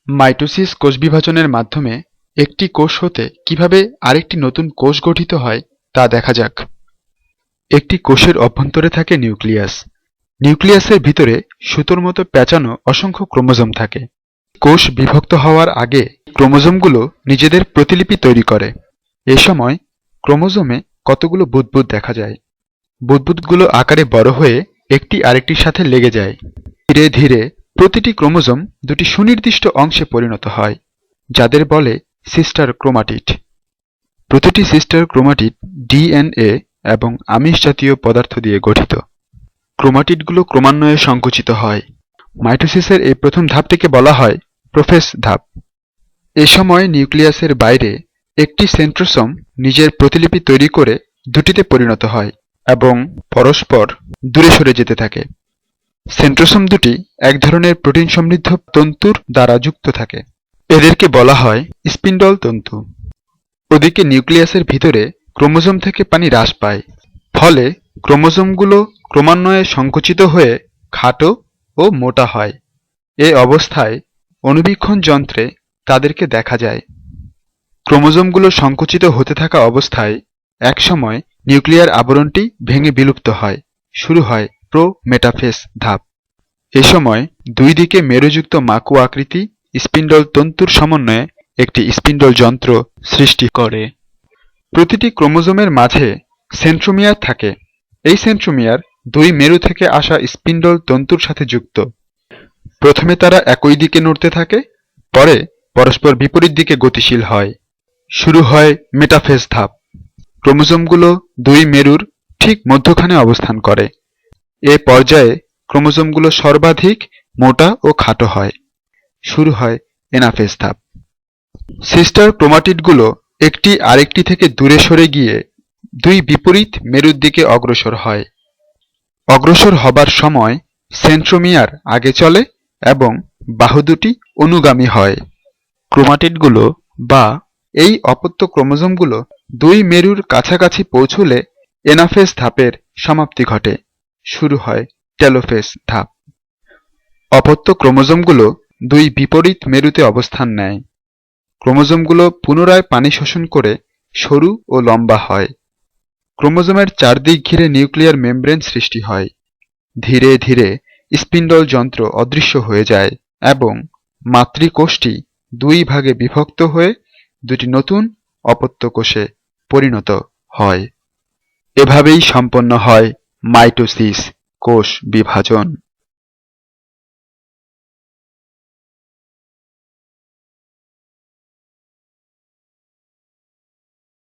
Mitosis কোষ বিভাজনের মাধ্যমে একটি কোষ হতে কিভাবে আরেকটি নতুন কোষ গঠিত হয় তা দেখা যাক। একটি কোষের অভ্যন্তরে থাকে নিউক্লিয়াস। নিউক্লিয়াসের ভিতরে সুতোর মতো পেঁচানো অসংখ্য ক্রোমোজোম থাকে। কোষ বিভক্ত হওয়ার আগে ক্রোমোজোমগুলো নিজেদের প্রতিলিপি তৈরি করে। এ সময় ক্রোমোজোমে কতগুলো বুদবুদ দেখা যায়। বুদবুদগুলো আকারে বড় হয়ে একটি আরেকটির সাথে লেগে যায়। ধীরে ধীরে প্রতিটি ক্রোমোজোম দুটি সুনির্দিষ্ট অংশে পরিণত হয়, যাদের বলে সিস্টার ক্রোমাটিড। প্রতিটি সিস্টার ক্রোমাটিড ডিএনএ এবং আমিষ জাতীয় পদার্থ দিয়ে গঠিত। ক্রোমাটিডগুলো ক্রমান্বয়ে সংকুচিত হয়। মাইটোসিসের এই প্রথম ধাপটিকে বলা হয় প্রোফেজ ধাপ। এ সময় নিউক্লিয়াসের বাইরে একটি সেন্ট্রোসোম নিজের প্রতিলিপি তৈরি করে দুটিতে পরিণত হয় এবং পরস্পর দূরে সরে যেতে থাকে। সেন্ট্রোসোম দুটি এক ধরনের প্রোটিন সমৃদ্ধ তন্তুর দ্বারা যুক্ত থাকে। এদেরকে বলা হয় স্পিন্ডল তন্তু। ওদিকে নিউক্লিয়াসের ভিতরে ক্রোমোজোম থেকে পানি হ্রাস পায়, ফলে ক্রোমোজোমগুলো ক্রমান্বয়ে সংকুচিত হয়ে খাটো ও মোটা হয়। এ অবস্থায় অণুবীক্ষণ যন্ত্রে তাদেরকে দেখা যায়। ক্রোমোজোমগুলো সংকুচিত হতে থাকা অবস্থায় একসময় নিউক্লিয়ার আবরণটি ভেঙে বিলুপ্ত হয়। শুরু হয় প্রো-মেটাফেজ ধাপ। এ সময় দুই দিকে মেরুযুক্ত মাকু আকৃতি স্পিন্ডল তন্তুর সমন্বয়ে একটি স্পিন্ডল যন্ত্র সৃষ্টি করে। প্রতিটি ক্রোমোজোমের মাঝে সেন্ট্রোমিয়ার থাকে। এই সেন্ট্রোমিয়ার দুই মেরু থেকে আসা স্পিন্ডল তন্তুর সাথে যুক্ত। প্রথমে তারা একই দিকে নড়তে থাকে, পরে পরস্পর বিপরীত দিকে গতিশীল হয়। শুরু হয় মেটাফেজ ধাপ। ক্রোমোজোমগুলো দুই মেরুর ঠিক মধ্যখানে অবস্থান করে। এ পর্যায়ে ক্রোমোজোমগুলো সর্বাধিক মোটা ও খাটো হয়। শুরু হয় এনাফেজ ধাপ। সিস্টার ক্রোমাটিডগুলো একটি আরেকটি থেকে দূরে সরে গিয়ে দুই বিপরীত মেরুর দিকে অগ্রসর হয়। অগ্রসর হবার সময় সেন্ট্রোমিয়ার আগে চলে এবং বাহু দুটি অনুগামী হয়। ক্রোমাটিডগুলো বা এই অপত্য ক্রোমোজোমগুলো দুই মেরুর কাছাকাছি পৌঁছলে এনাফেজ ধাপের সমাপ্তি ঘটে। শুরু হয় টেলোফেজ ধাপ। অপত্য ক্রোমোজোমগুলো দুই বিপরীত মেরুতে অবস্থান নেয়। ক্রোমোজোমগুলো পুনরায় পানি শোষণ করে সরু ও লম্বা হয়। ক্রোমোজোমের চারদিক ঘিরে নিউক্লিয়ার মেমব্রেন সৃষ্টি হয়। ধীরে ধীরে স্পিন্ডল যন্ত্র অদৃশ্য হয়ে যায় এবং মাতৃকোষটি দুই ভাগে বিভক্ত হয়ে দুটি নতুন অপত্য কোষে পরিণত হয়। এভাবেই সম্পন্ন হয় মাইটোসিস, কোষ বিভাজন।